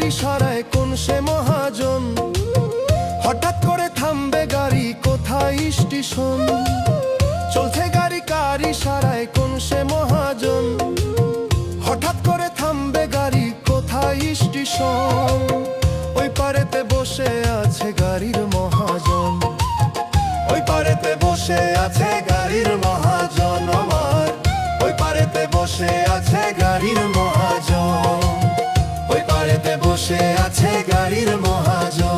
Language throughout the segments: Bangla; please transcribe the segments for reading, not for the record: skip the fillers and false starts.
ইশারায় কোন সে মহাজন। হঠাৎ করে থামবে গাড়ি, কোথায় স্টেশন? চলছে গাড়ি কার ইশারায় কোন সে মহাজন। হঠাৎ করে থামবে গাড়ি, কোথায় স্টেশন? ওই পারেতে বসে আছে গাড়ির মহাজন। ওই পারেতে বসে আছে গাড়ির মহাজন আমার। ওই পারেতে বসে আছে গাড়ির মহাজন। ওই পারেতে বসে আছে গাড়ির মহাজন।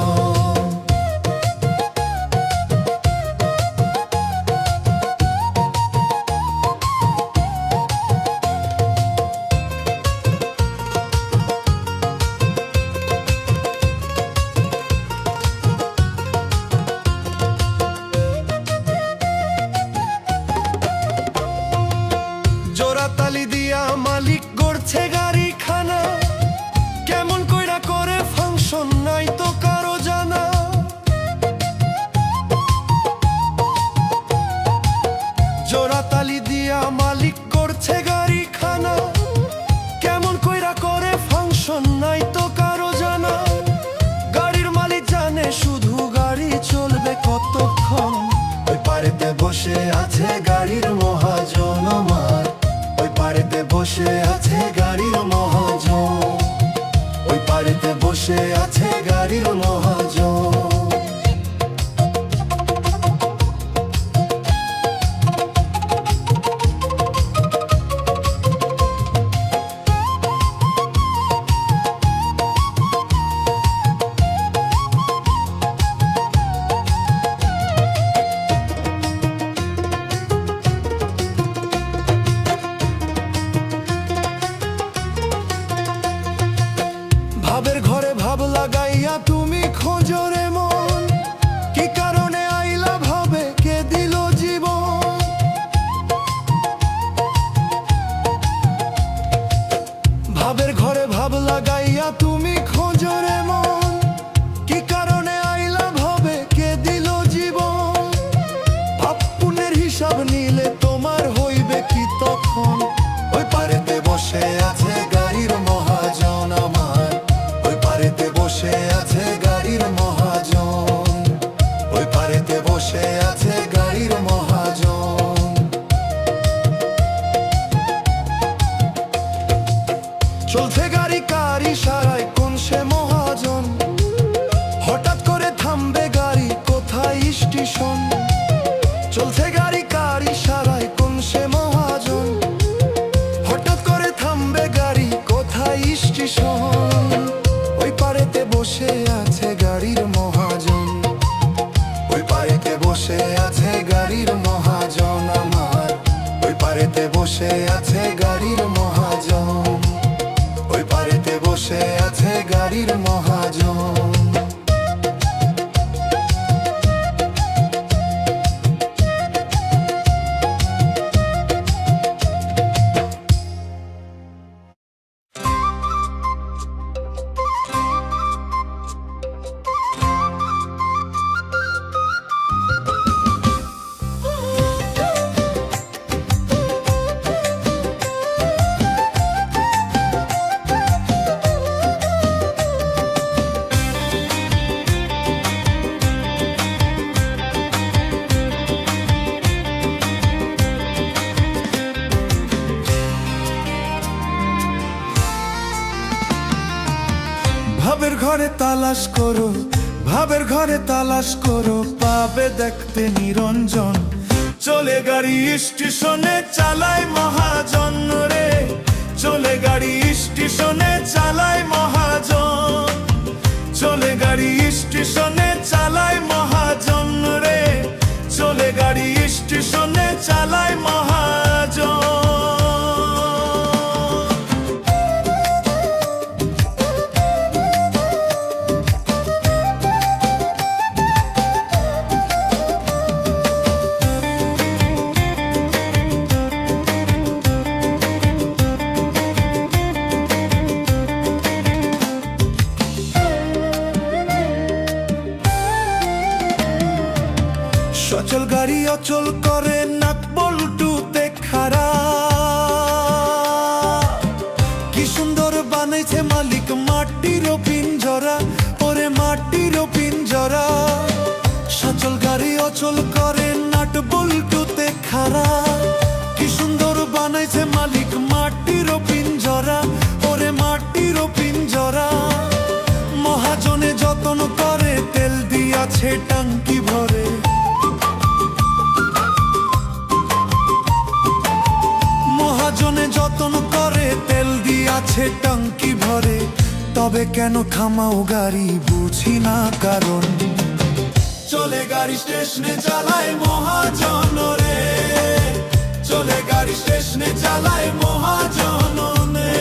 জোড়াতালি দিয়া মালিক গড়ছে গাড়ি খানা। কেমন কইরা করে ফাংশন নাই তো কারো জানা। জোড়াতালি দিয়া মালিক গড়ছে গাড়ি খানা। কেমন কইরা করে ফাংশন নাই তো কারো জানা। গাড়ির মালিক জানে শুধু গাড়ি চলবে কতক্ষণ। ওই পারেতে বসে আছে গাড়ির মহাজন আমার। ওই পারেতে বসে আছে গাড়ির মহাজন। ওই পারেতে বসে আছে গাড়ির মহাজন। ভাবের ঘরে ভাব লাগাইয়া তুমি খোঁজো রে মন। কি কারণে আইলা ভাবে, কে দিল জীবন? ভাবের ঘরে ভাব লাগাইয়া তুমি খোঁজো রে মন। কি কারণে আইলা ভাবে, কে দিল জীবন? পাপ পুণ্যের হিসাব নিলে তোমার হইবে কি তখন? ওই পারেতে বসে আছে গাড়ির মহাজন আমার। ওই পারেতে বসে আছে গাড়ির মহাজন। ওই পারেতে বসে আছে গাড়ির মহাজন। চলছে গাড়ি কার ইশারায় কোন সে মহাজন। হঠাৎ করে থামবে গাড়ি, কোথায় স্টেশন? চলছে গাড়ি কার ইশারায় কোন সে মহাজন। হঠাৎ করে থামবে গাড়ি, কোথায় স্টেশন? ওই পারেতে বসে আছে গাড়ির মহাজন। ওই পারেতে বসে আছে গাড়ির মহাজন আমার। ওই পারেতে বসে আছে গাড়ির মহাজন। ওই পারেতে বসে আছে গাড়ির মহাজন। ভাবের ঘরে তালাশ করো, ভাবের ঘরে তালাশ করো, পাবে দেখতে নিরঞ্জন। চলে গাড়ি স্টেশনে চালায় মহাজন রে। চলে গাড়ি স্টেশনে চালায় মহাজন। চলে গাড়ি স্টেশনে চালায় মহাজন রে। চলে গাড়ি স্টেশনে চালায় মহাজন। সচল গাড়ি অচল করে নাক বল্টুতে খাড়া। কি সুন্দর বানাইছে মালিক মাটির পিন চলাচল করে নাট বল্টুতে খাড়া। কি সুন্দর বানাইছে মালিক মাটির পিঞ্জরা, ওরে মাটির পিঞ্জরা। মহাজনে যত্ন করে তেল দিয়াছে টাঙ্কি ভরে। মহাজনে যত্ন করে তেল দিয়াছে টাঙ্কি ভরে। তবে কেন থামাও গাড়ি বুঝি না কারণ। চলে গাড়ি স্টেশনে চালায় মহাজন রে, চলে গাড়ি স্টেশনে চালায় মহাজন রে।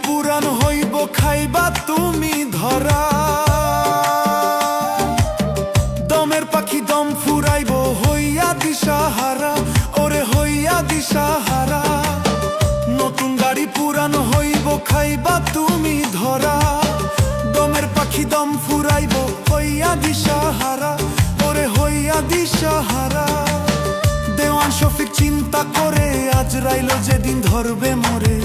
পুরান হইব খাইবা তুমি ধরা। দমের পাখি দম ফুরাইব হইয়া দিশাহারা, ওরে হইয়া দিশাহারা। নতুন গাড়ি পুরান হইব খাইবা তুমি ধরা। দমের পাখি দম ফুরাইব হইয়া দিশাহারা, ওরে হইয়া দিশাহারা। দেওয়ান শফিক চিন্তা করে আজরাইল যেদিন ধরবে মোরে।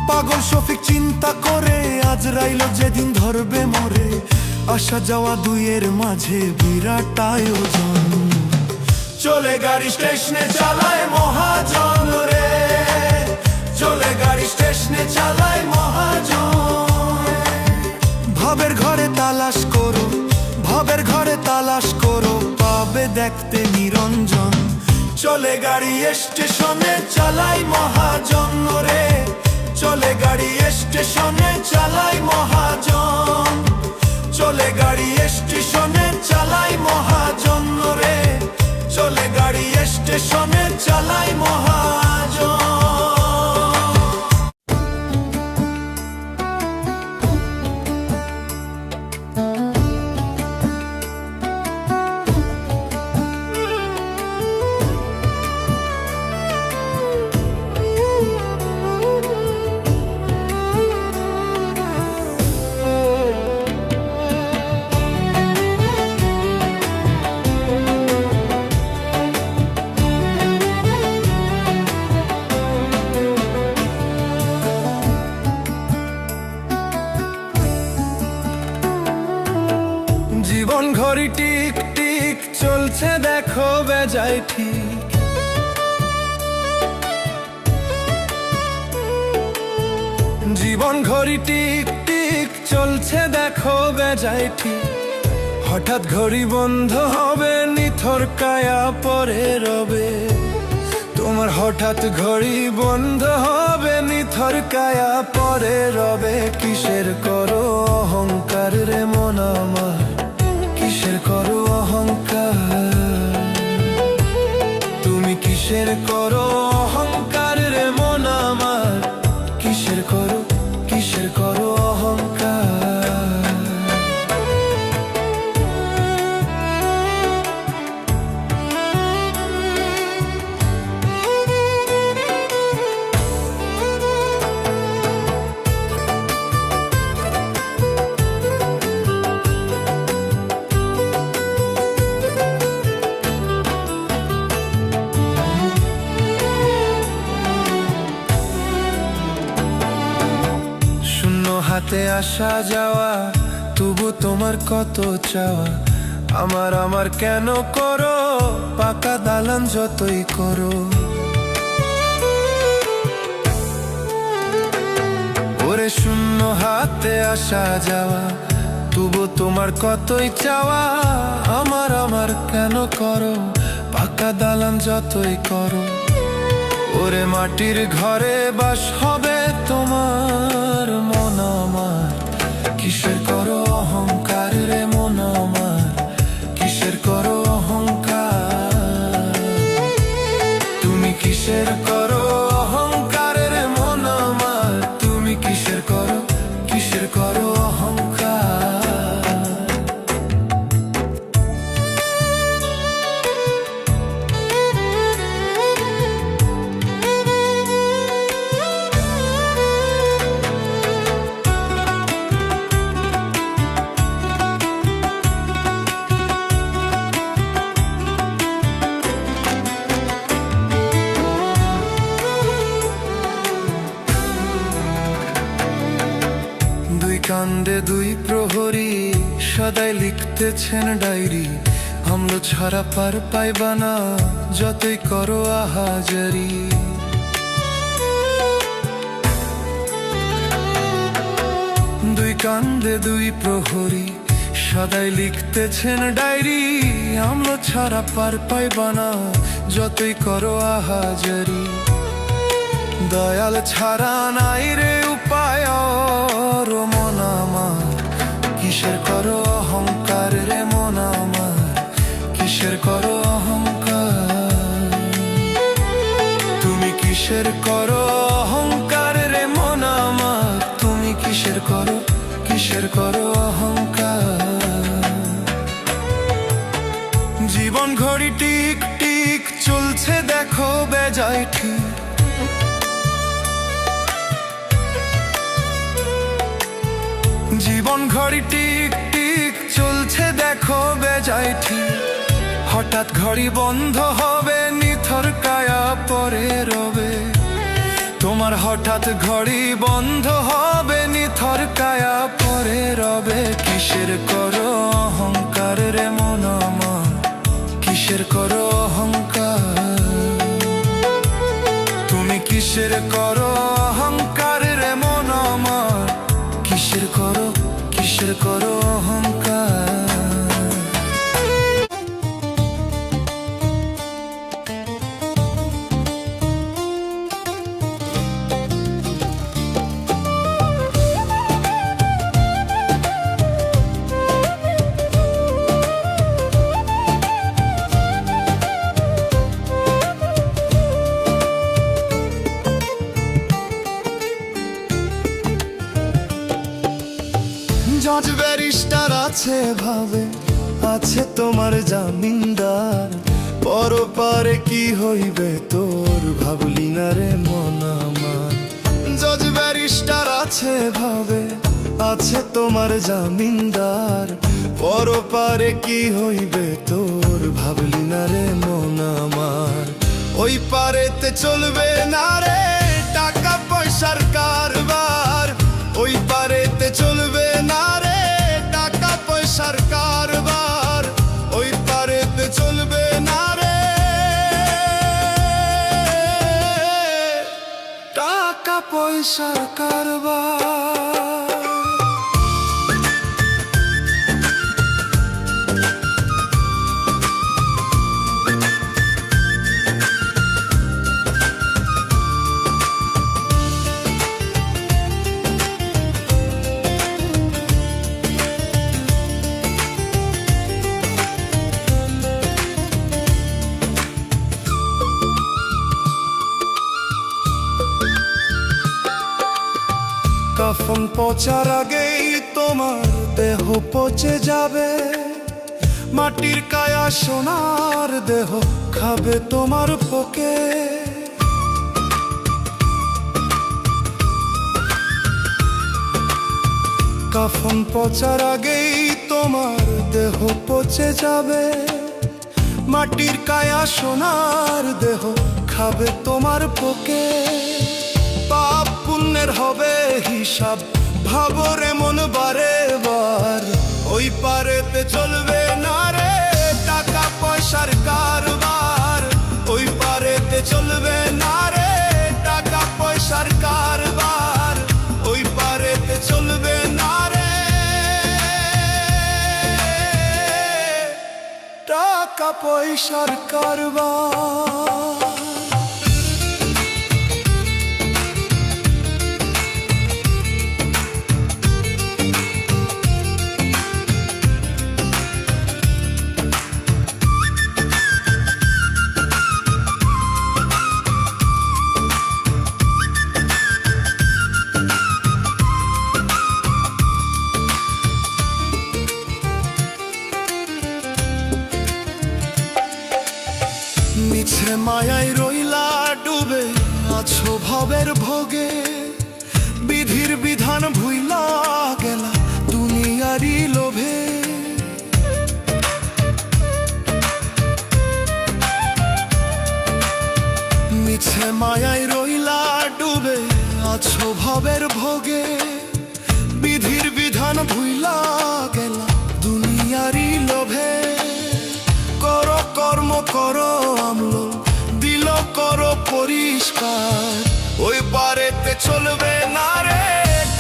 পাগল শফিক চিন্তা করে আজরাইল যেদিন ধরবে মোরে। আসা যাওয়া দুইয়ের মাঝে বিরাট আয়োজন। চলে গাড়ি স্টেশনে চালায় মহাজন রে, চলে গাড়ি স্টেশনে চালায় মহাজন। ভাবের ঘরে তালাশ করো, ভাবের ঘরে তালাশ করো, পাবে দেখতে নিরঞ্জন। চলে গাড়ি স্টেশনে চালায় মহাজন রে, চলে গাড়ি স্টেশনে চালাই মহাজন। চলে গাড়ি স্টেশনে চালাই মহাজন রে, চলে গাড়ি স্টেশনে চালাই মহাজন। জীবন ঘড়ি টিক টিক চলছে দেখো বেজায় ঠিক। জীবন ঘড়ি টিক টিক চলছে দেখো বেজায় ঠিক। হঠাৎ ঘড়ি বন্ধ হবে নিথর কায়া পরে রবে। তোমার হঠাৎ ঘড়ি বন্ধ হবে নিথর কায়া পরে রবে। কিসের করো অহংকার রে মন আমার, কিসের করো অহংকার। তুমি কিসের করো অহংকার রে মন আমার, কিসের করো অহংকার। হাতে আসা যাওয়া তবু তোমার কত চাওয়া। আমার আমার কেন করো পাকা দালান যতই করো। ওরে শূন্য হাতে আসা যাওয়া তবু তোমার কতই চাওয়া। আমার আমার কেন করো পাকা দালান যতই করো। ওরে মাটির ঘরে বাস হবে তোমার মন আমার, কিসের করো অহংকার রে মন আমার, কিসের করো অহংকার। তুমি কিসের করো অহংকার রে মন আমার, তুমি কিসের করো অহংকার। কান্দে দুই প্রহরী, সদাই লিখতেছেন ডায়েরি। আমলো ছাড়া পার পাইবা না, যতই করো আহাজারি। দুই কান্দে দুই প্রহরী, সদাই লিখতেছেন ডায়েরি। আমলো ছাড়া পার পাইবা না, যতই করো আহাজারি। দয়াল ছাড়া নাই রে উপায় ও মন আমার, কিসের করো অহংকার রে মন আমার, কিসের করো অহংকার। তুমি কিসের করো অহংকার রে মন আমার, তুমি কিসের করো অহংকার। জীবন ঘড়ি টিক টিক চলছে দেখো বেজায় ঠিক, জীবন ঘড়ি টিক টিক চলছে দেখো বেজায় ঠিক। হঠাৎ ঘড়ি বন্ধ হবে, নিথর কায়া পরে রবে। তোমার হঠাৎ ঘড়ি বন্ধ হবে, নিথর কায়া পরে রবে। কিসের করো অহংকার রে মন আমার, কিসের করো অহংকার। তুমি কিসের করো অহংকার রে মন আমার, কিসের করো অহংকার। জজ ব্যারিস্টার আছে ভাবে, আছে তোমার জামিনদার। পরপারে কি হইবে তোর, ভাবলি না রে মন আমার। জজ ব্যারিস্টার আছে ভাবে, আছে তোমার জামিনদার। পরপারে কি হইবে তোর, ভাবলি না রে মন আমার। ওই পারেতে চলবে না রে টাকা পয়সার কারবার, ওই পারেতে চলবে না রে টাকা পয়সার কারবার, ওই পারেতে চলবে না রে টাকা পয়সার কারবার। কাফন পচার আগেই তোমার দেহ পচে যাবে, মাটির কায়া সোনার দেহ খাবে তোমার পোকে। কাফন পচার আগেই তোমার দেহ পচে যাবে, মাটির কায়া সোনার দেহ খাবে তোমার পোকে। পাপ পুণ্যের হবে হিসাব, ভাবো রে মন বারে বার। ওই পারেতে চলবে না রে টাকা পয়সার কারবার, ওই পারেতে চলবে না রে টাকা পয়সার কারবার, ওই পারেতে চলবে না রে টাকা পয়সার কারবার। মিছে মায়ায় রইলা ডুবে আছো ভবের ভোগে, বিধির বিধান ভুইলা গেলা দুনিয়ারি লোভে। মিছে মায়ায় রইলা ডুবে আছো ভবের ভোগে, বিধির বিধান পরিষ্কার। ওই পারেতে চলবে না রে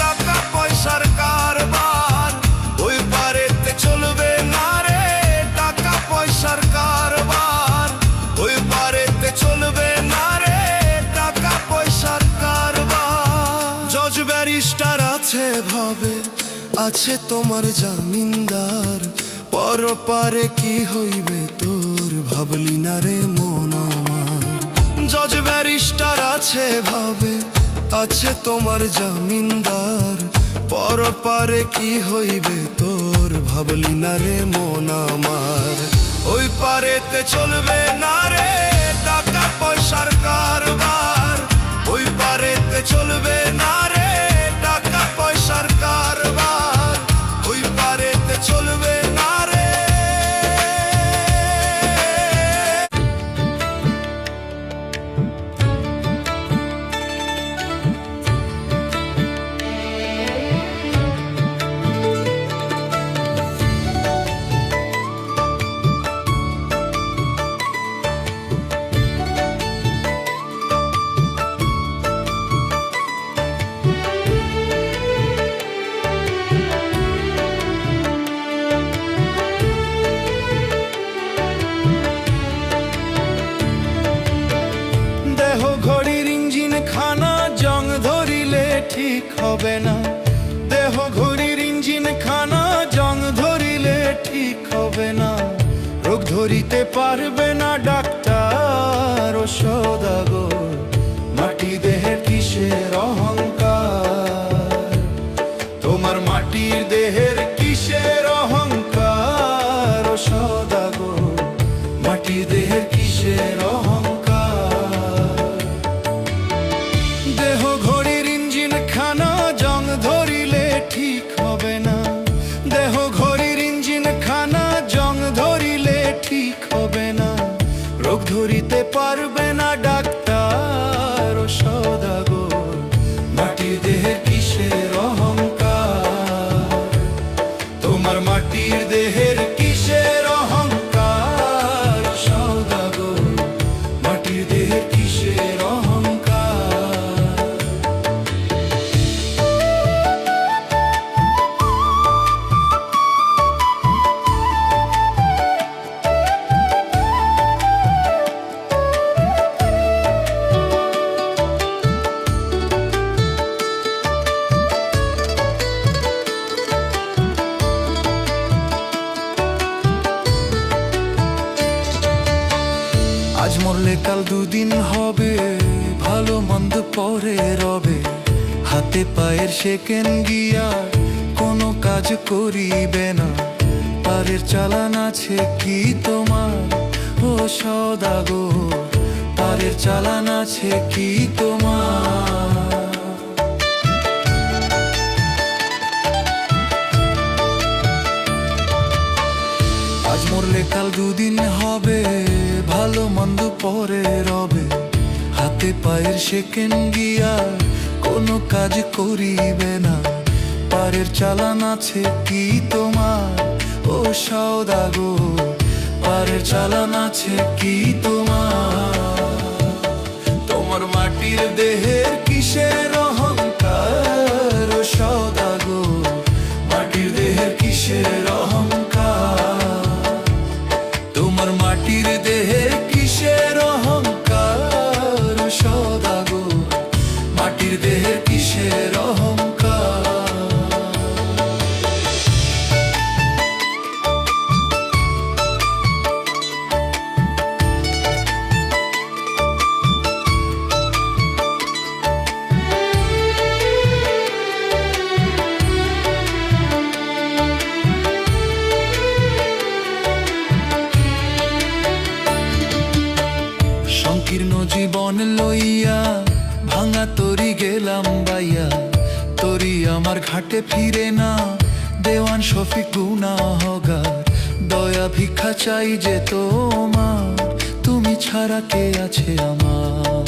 টাকা পয়সার কারবার, ওই পারেতে চলবে না রে টাকা পয়সার কারবার, ওই পারেতে চলবে না রে টাকা পয়সার কারবার। জজ ব্যারিস্টার আছে ভাবে, আছে তোমার জামিনদার, পরপারে কি হইবে তোর ভাবলি না রে মন আমার। জজ ব্যারিস্টার আছে ভাবে, আছে তোমার জামিনদার, পরপারে কি হইবে তোর ভাবলি না রে মন আমার। ওই পারেতে চলবে না রে টাকা পয়সার কারবার, ওই পারেতে চলবে না রে টাকা পয়সার কারবার, ওই পারেতে চলবে না রে। ঘড়ির ইঞ্জিন খানা জং ধরিলে ঠিক হবে না, দেহ ঘড়ির ইঞ্জিন খানা জং ধরিলে ঠিক হবে না। রোগ ধরিতে পারবে না ডাক্তার ও সওদাগর, মাটি দেহের কিসের অহংকার, তোমার মাটির দেহের কিসের অহংকার ও সওদাগর, মাটির দেহের কিসের অহংকার। দেহ ঘড়ির ইঞ্জিন খানা জং ধরিলে ঠিক হবে না, দেহ ঘড়ির ইঞ্জিন খানা জং ধরিলে ঠিক হবে না। রোগ ধরিতে পারবে না ডাক্তার ও সওদাগর, মাটির দেহের কিসের অহংকার, তোমার মাটির দেহের কিসের অহংকার সওদাগর, মাটির দেহের কিসের অহংকার। আজ মরলে কাল দুদিন হবে, ভালো মন্দ পরে রবে, হাতে পায়ের সেকেন্ড গিয়ার কোনো কাজ করিবে না। পারের চালান আছে কি তোমার ও সওদাগর, পারের চালান আছে কি তোমার। আজ মরলে কাল দুদিন হবে, ভালো মন্দ পরে রবে, হাতে পায়ের সেকেন্ড গিয়ার কোনো কাজ করিবে না। পারের চালান আছে কি তোমার ও সওদাগর, পারের চালান আছে কি তোমার। তোমার মাটির দেহের কিসের অহংকার ও সওদাগর, মাটির দেহের কিসের অহংকার, তোমার মাটির দেহের কিসের অহংকার ও সওদাগর, মাটির দেহের কিসের অহংকার। সংকীর্ণ জীবন লইয়া ভাঙা তরি গেলাম বাইয়া, তরি আমার ঘাটে ফিরে না, দেওয়ান শফিক গুনাহগার, দয়া ভিক্ষা চাই যে তোমার, তুমি ছাড়া কে আছে আমার।